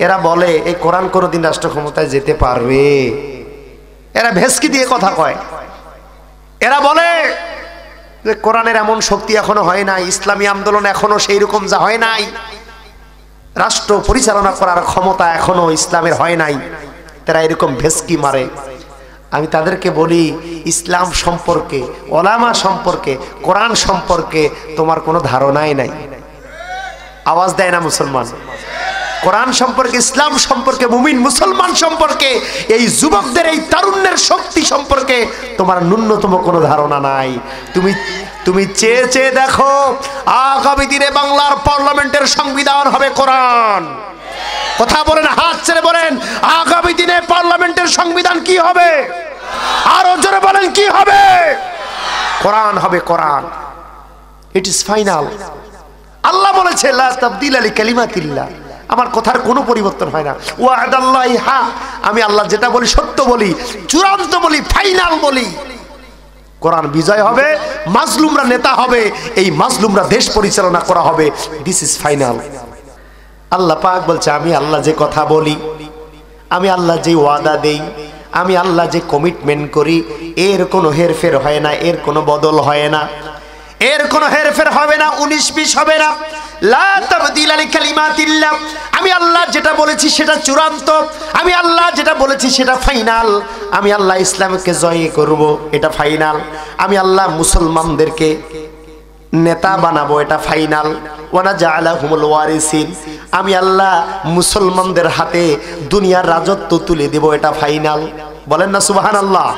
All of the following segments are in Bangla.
এরা বলে এই কোরআন কোনোদিন রাষ্ট্র ক্ষমতায় যেতে পারবে। এরা ভেস্কি দিয়ে কথা কয়। এরা বলে যে কোরআনের এমন শক্তি এখনো হয় নাই, ইসলামী আন্দোলন এখনো সেই রকম যা হয় নাই, রাষ্ট্র পরিচালনা করার ক্ষমতা এখনো ইসলামের হয় নাই। তারা এরকম ভেস্কি মারে। আমি তাদেরকে বলি ইসলাম সম্পর্কে, ওলামা সম্পর্কে, কোরআন সম্পর্কে তোমার কোনো ধারণাই নাই। আওয়াজ দেয় না মুসলমান? কোরআন সম্পর্কে, ইসলাম সম্পর্কে, মুমিন মুসলমান সম্পর্কে, এই যুবকদের এই তারুণ্যের শক্তি সম্পর্কে তোমার ন্যূনতম কোনো ধারণা নাই। তুমি চেয়ে চেয়ে দেখো আগামী দিনে বাংলার পার্লামেন্টের সংবিধান হবে কোরআন। কথা বলেন, হাত ছেড়ে বলেন, আগামী দিনে পার্লামেন্টের সংবিধান কি হবে? আরো জোরে বলেন, কি হবে? কোরআন হবে, কোরআন। It is final. আল্লাহ বলেছে লা তাবদীলা লিকালিমাতিল্লাহ, আমার কথার কোনো পরিবর্তন হয় না। ওয়াদাল্লাহি হক, আমি আল্লাহ যেটা বলি সত্য বলি, চূড়ান্ত বলি, ফাইনাল বলি। কোরআন বিজয় হবে, মাজলুমরা নেতা হবে, এই মাজলুমরা দেশ পরিচালনা করা হবে। This is final. আল্লাহ পাক বলছে আমি আল্লাহ যে কথা বলি, আমি আল্লাহ যে ওয়াদা দেই, আমি আল্লাহ যে কমিটমেন্ট করি, এর কোনো হেরফের হয় না, এর কোনো বদল হয় না, এর কোনো হেরফের হবে না, 19-20 হবে না। লা তাবদীলা লিকালিমাতিল্লাহ, আমি আল্লাহ যেটা বলেছি সেটা চূড়ান্ত, আমি আল্লাহ যেটা বলেছি সেটা ফাইনাল। আমি আল্লাহ ইসলামকে জয় করব, এটা ফাইনাল। আমি আল্লাহ মুসলমানদেরকে নেতা বানাবো, এটা ফাইনাল। ওয়ানা জাআলাহুমুল ওয়ারিসিন, আমি আল্লাহ মুসলমানদের হাতে দুনিয়ার রাজত্ব তুলে দেব, এটা ফাইনাল। বলেন না সুবহানাল্লাহ?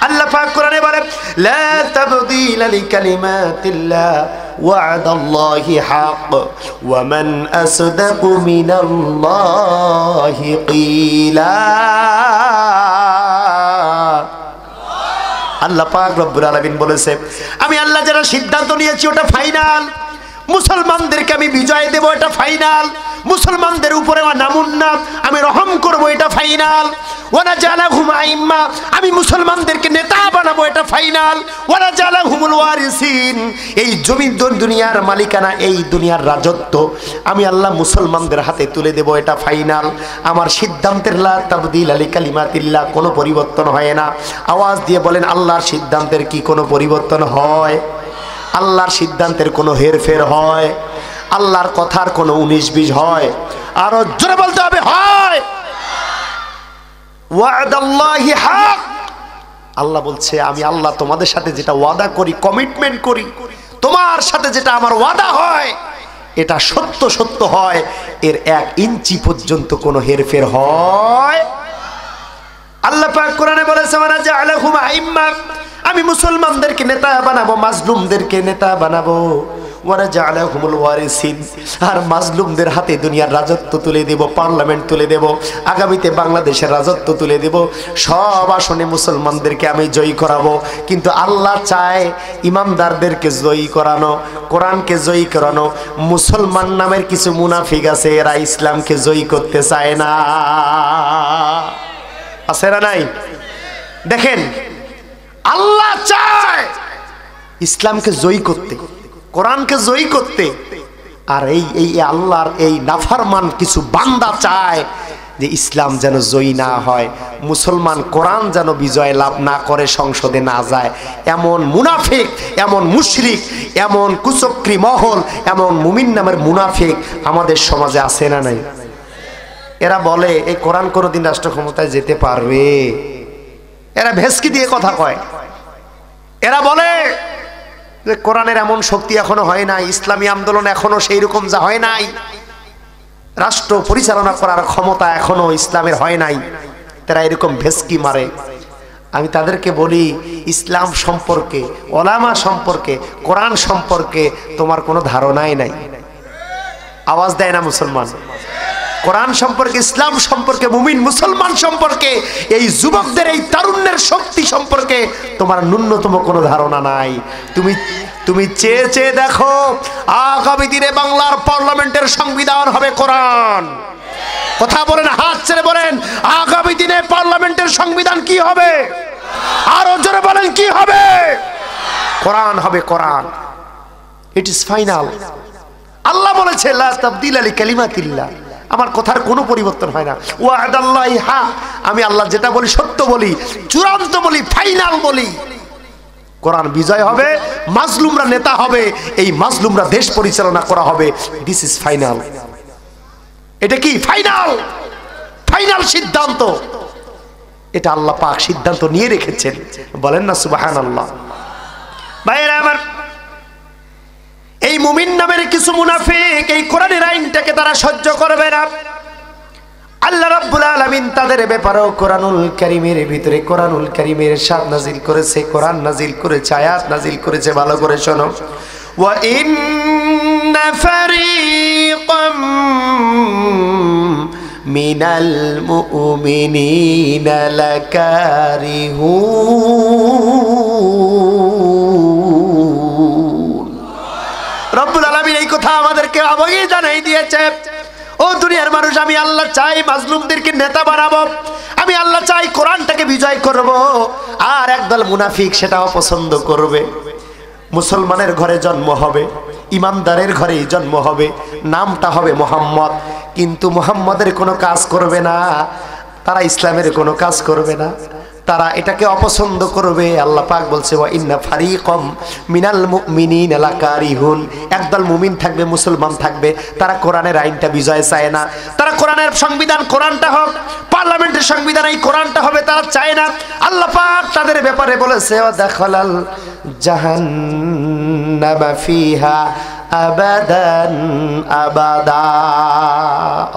আল্লাহ পাক কোরআনে বলেন লা তাবদীলা লিকালিমাতিল্লাহ ওয়াদাল্লাহি হক ওয়া মান আসদাকু মিনাল্লাহি ক্বিলা। আল্লাহ পাক রব্বুল আলামিন বলেছে আমি আল্লাহ যারা সিদ্ধান্ত নিয়েছি ওটা ফাইনাল। মুসলমানদেরকে আমি বিজয় দেব, এটা ফাইনাল। মুসলমানদের উপরে নামুন্না আমি রহম করব, এটা ফাইনাল। ওয়ানা জালাহুম আইম্মা, আমি মুসলমানদেরকে নেতা বানাবো, এটা ফাইনাল। ওয়ানা জালাহুমুল ওয়ারিসিন, এই জমিন দুনিয়ার মালিকানা, এই দুনিয়ার রাজত্ব আমি আল্লাহ মুসলমানদের হাতে তুলে দেব, এটা ফাইনাল। আমার সিদ্ধান্তের লা তাবদীলা লিকালিমাতিল্লাহ, কোনো পরিবর্তন হয় না। আওয়াজ দিয়ে বলেন আল্লাহর সিদ্ধান্তের কি কোনো পরিবর্তন হয়? আল্লাহর সিদ্ধান্তের কোনো হেরফের হয়? আল্লাহর কথার কোনো 19-20 হয়? আরো জোরে বলতে হবে, হয়। ওয়াদাল্লাহি হক, আল্লাহ বলছে আমি আল্লাহ তোমাদের সাথে যেটা ওয়াদা করি, কমিটমেন্ট করি, তোমার সাথে যেটা আমার ওয়াদা হয় এটা সত্য সত্য হয়, এর 1 ইঞ্চি পর্যন্ত কোনো হেরফের হয়। আল্লাহ পাক কোরআনে বলেছে ওয়ানা জাআলাহুম আইম্মা, আমি মুসলমানদেরকে নেতা বানাবো, মাজলুমদেরকে নেতা বানাবো। ওয়ানা জাআলাহুমুল ওয়ারিসিন, আর মাজলুমদের হাতে দুনিয়ার রাজত্ব তুলে দেব, পার্লামেন্ট তুলে দেব, আগামীতে বাংলাদেশের রাজত্ব তুলে দেব। সব আসনে মুসলমানদেরকে আমি জয়ী করাবো। কিন্তু আল্লাহ চায় ইমানদারদেরকে জয়ী করানো, কোরআনকে জয়ী করানো। মুসলমান নামের কিছু মুনাফিক আছে, এরা ইসলামকে জয়ী করতে চায় না। আছে না নাই? দেখেন, আল্লাহ চায় ইসলামকে জয়ী করতে, কোরআনকে জয়ী করতে, আর এই আল্লাহর এই নাফরমান কিছু বান্দা চায় যে ইসলাম যেন জয়ী না হয়, মুসলমান কোরআন যেন বিজয় লাভ না করে, সংসদে না যায়। এমন মুনাফিক, এমন মুশরিক, এমন কুচক্রী মহল, এমন মুমিন নামের মুনাফিক আমাদের সমাজে আছে না নাই? এরা বলে এই কোরআন কোনোদিন রাষ্ট্র ক্ষমতায় যেতে পারবে। এরা ভেস্কি দিয়ে কথা কয়। এরা বলে যে কোরআনের এমন শক্তি এখনো হয় নাই, ইসলামী আন্দোলন এখনো সেই রকম যা হয় নাই, রাষ্ট্র পরিচালনা করার ক্ষমতা এখনো ইসলামের হয় নাই। তারা এরকম ভেস্কি মারে। আমি তাদেরকে বলি ইসলাম সম্পর্কে, ওলামা সম্পর্কে, কোরআন সম্পর্কে তোমার কোনো ধারণাই নাই। আওয়াজ দেয় না মুসলমান? কোরআন সম্পর্কে, ইসলাম সম্পর্কে, মুমিন মুসলমান সম্পর্কে, এই যুবকদের এই তারুণ্যের শক্তি সম্পর্কে তোমার ন্যূনতম কোনো ধারণা নাই। তুমি চেয়ে চেয়ে দেখো আগামী দিনে বাংলার পার্লামেন্টের সংবিধান হবে কোরআন। কথা বলেন, হাত ছেড়ে বলেন, আগামী দিনে পার্লামেন্টের সংবিধান কি হবে? আরো জোরে বলেন, কি হবে? কোরআন হবে, কোরআন। It is final. আল্লাহ বলেছে লা তাবদীলা লিকালিমাতিল্লাহ, আমার কথার কোনো পরিবর্তন হয় না। ওয়াদাল্লাহি হক, আমি আল্লাহ যেটা বলি সত্য বলি, চূড়ান্ত বলি, ফাইনাল বলি। কোরআন বিজয় হবে, মাজলুমরা নেতা হবে, এই মাজলুমরা দেশ পরিচালনা করা হবে। This is final. এটা কি ফাইনাল? ফাইনাল সিদ্ধান্ত। এটা আল্লাহ পাক সিদ্ধান্ত নিয়ে রেখেছেন। বলেন না সুবহানাল্লাহ। ভাইরা আমার, এই মুমিন নামের কিছু মুনাফিক এই কোরআনের আইনটাকে তারা সহ্য করবে না। আল্লাহ রাব্বুল আলামিন তাদের ব্যাপারেও কোরআনুল কারীমের ভিতরে কোরআনুল কারীমের ইরশাদ নাজিল করেছে, কোরআন নাজিল করেছে, আয়াত নাজিল করেছে। ভালো করে শোনো। ওয়া ইন্না ফারীকাম মিনাল মুমিনিনা লাকারিহুন। রব্বুল আলামিন এই কথা আমাদেরকে আগেই জানাই দিয়েছে। ও দুনিয়ার মানুষ, আমি আল্লাহ চাই মাজলুমদেরকে নেতা বানাবো, আমি আল্লাহ চাই কোরআনটাকে বিজয় করব। আর একদল মুনাফিক সেটাও পছন্দ করবে। মুসলমানের ঘরে জন্ম হবে, ইমানদারের ঘরেই জন্ম হবে, নামটা হবে মোহাম্মদ, কিন্তু মুহাম্মদের কোনো কাজ করবে না, তারা ইসলামের কোনো কাজ করবে না, তারা এটাকে অপছন্দ করবে। আল্লাহ পাক বলছে ওয়া ইন্না ফারীকাম মিনাল মুমিনিনা লাকারিহুন। একদল মুমিন থাকবে, মুসলমান থাকবে, তারা কোরআনের আইনটা বিজয় চায় না, তারা কোরআনের সংবিধান কোরআনটা হোক, পার্লামেন্টের সংবিধান এই কোরআনটা হবে, তারা চায় না। আল্লাহ পাক তাদের ব্যাপারে বলেছে ওয়া দাখালাল জাহান্নামা ফিহা আবাদান আবাদা।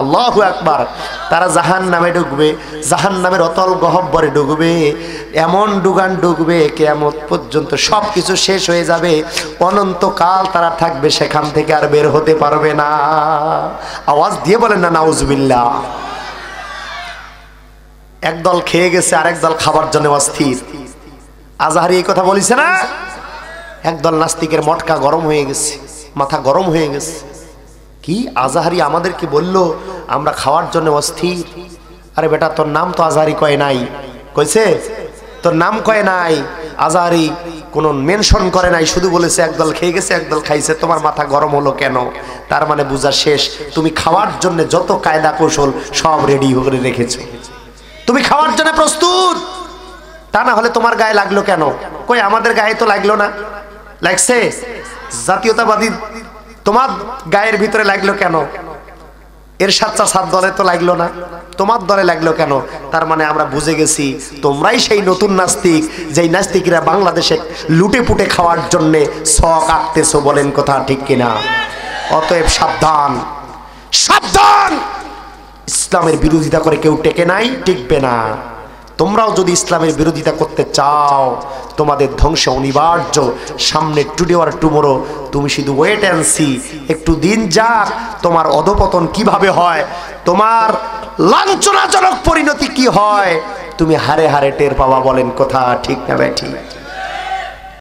আল্লাহু আকবার। তারা জাহান্নামে ঢুকবে, জাহান্নামের অতল গহ্বরে ঢুকবে, এমন ডুগান ঢুকবে কিয়ামত পর্যন্ত সব কিছু শেষ হয়ে যাবে, অনন্তকাল তারা থাকবে সেখান থেকে, আর বের হতে পারবে না। আওয়াজ দিয়ে বলেন না নাউজুবিল্লাহ। একদল খেয়ে গেছে, আরেক দল খাবার জন্য অস্থির। আজহারি এই কথা বলেছে না? একদল নাস্তিকের মটকা গরম হয়ে গেছে, মাথা গরম হয়ে গেছে। কি আজহারি আমাদেরকে বলল আমরা খাওয়ার জন্য অস্থির? আরে বেটা, তোর নাম তো আজহারি কয় নাই। কইছে তোর নাম কয় নাই, আজহারি কোনো মেনশন করে নাই, শুধু বলেছে একদল খেয়ে গেছে একদল খাইছে, তোমার মাথা গরম হলো কেন? তার মানে বোঝা শেষ, তুমি খাওয়ার জন্য যত কায়দা কৌশল সব রেডি করে রেখেছো, তুমি খাওয়ার জন্য প্রস্তুত। তা না হলে তোমার গায়ে লাগলো কেন? কই আমাদের গায়ে তো লাগলো না। লাগছে? জাতীয়তাবাদী তোমার গায়ের ভিতরে লাগলো কেন? এরশাদ চাচার দলে তো লাগলো না, তোমার দলে লাগলো কেন? তার মানে আমরা বুঝে গেছি তোমরাই সেই নতুন নাস্তিক, যেই নাস্তিকরা বাংলাদেশে লুটে পুটে খাওয়ার জন্য শখ আঁকতেছো। বলেন কথা ঠিক কিনা? অতএব সাবধান, সাবধান। ইসলামের বিরোধিতা করে কেউ টেকে নাই, টিকবে না। তোমরাও যদি ইসলামের বিরোধিতা করতে চাও, তোমাদের ধ্বংস অনিবার্য। সামনে টুডে আর টুমোরো, তুমি শুধু ওয়েট অ্যান্ড সি। একটু দিন যাক, তোমার অধপতন কিভাবে হয়, তোমার লাঞ্ছনাজনক পরিণতি কি হয়, তুমি হারে হারে টের পাওয়া। বলেন কথা ঠিক না ব্যাঠি?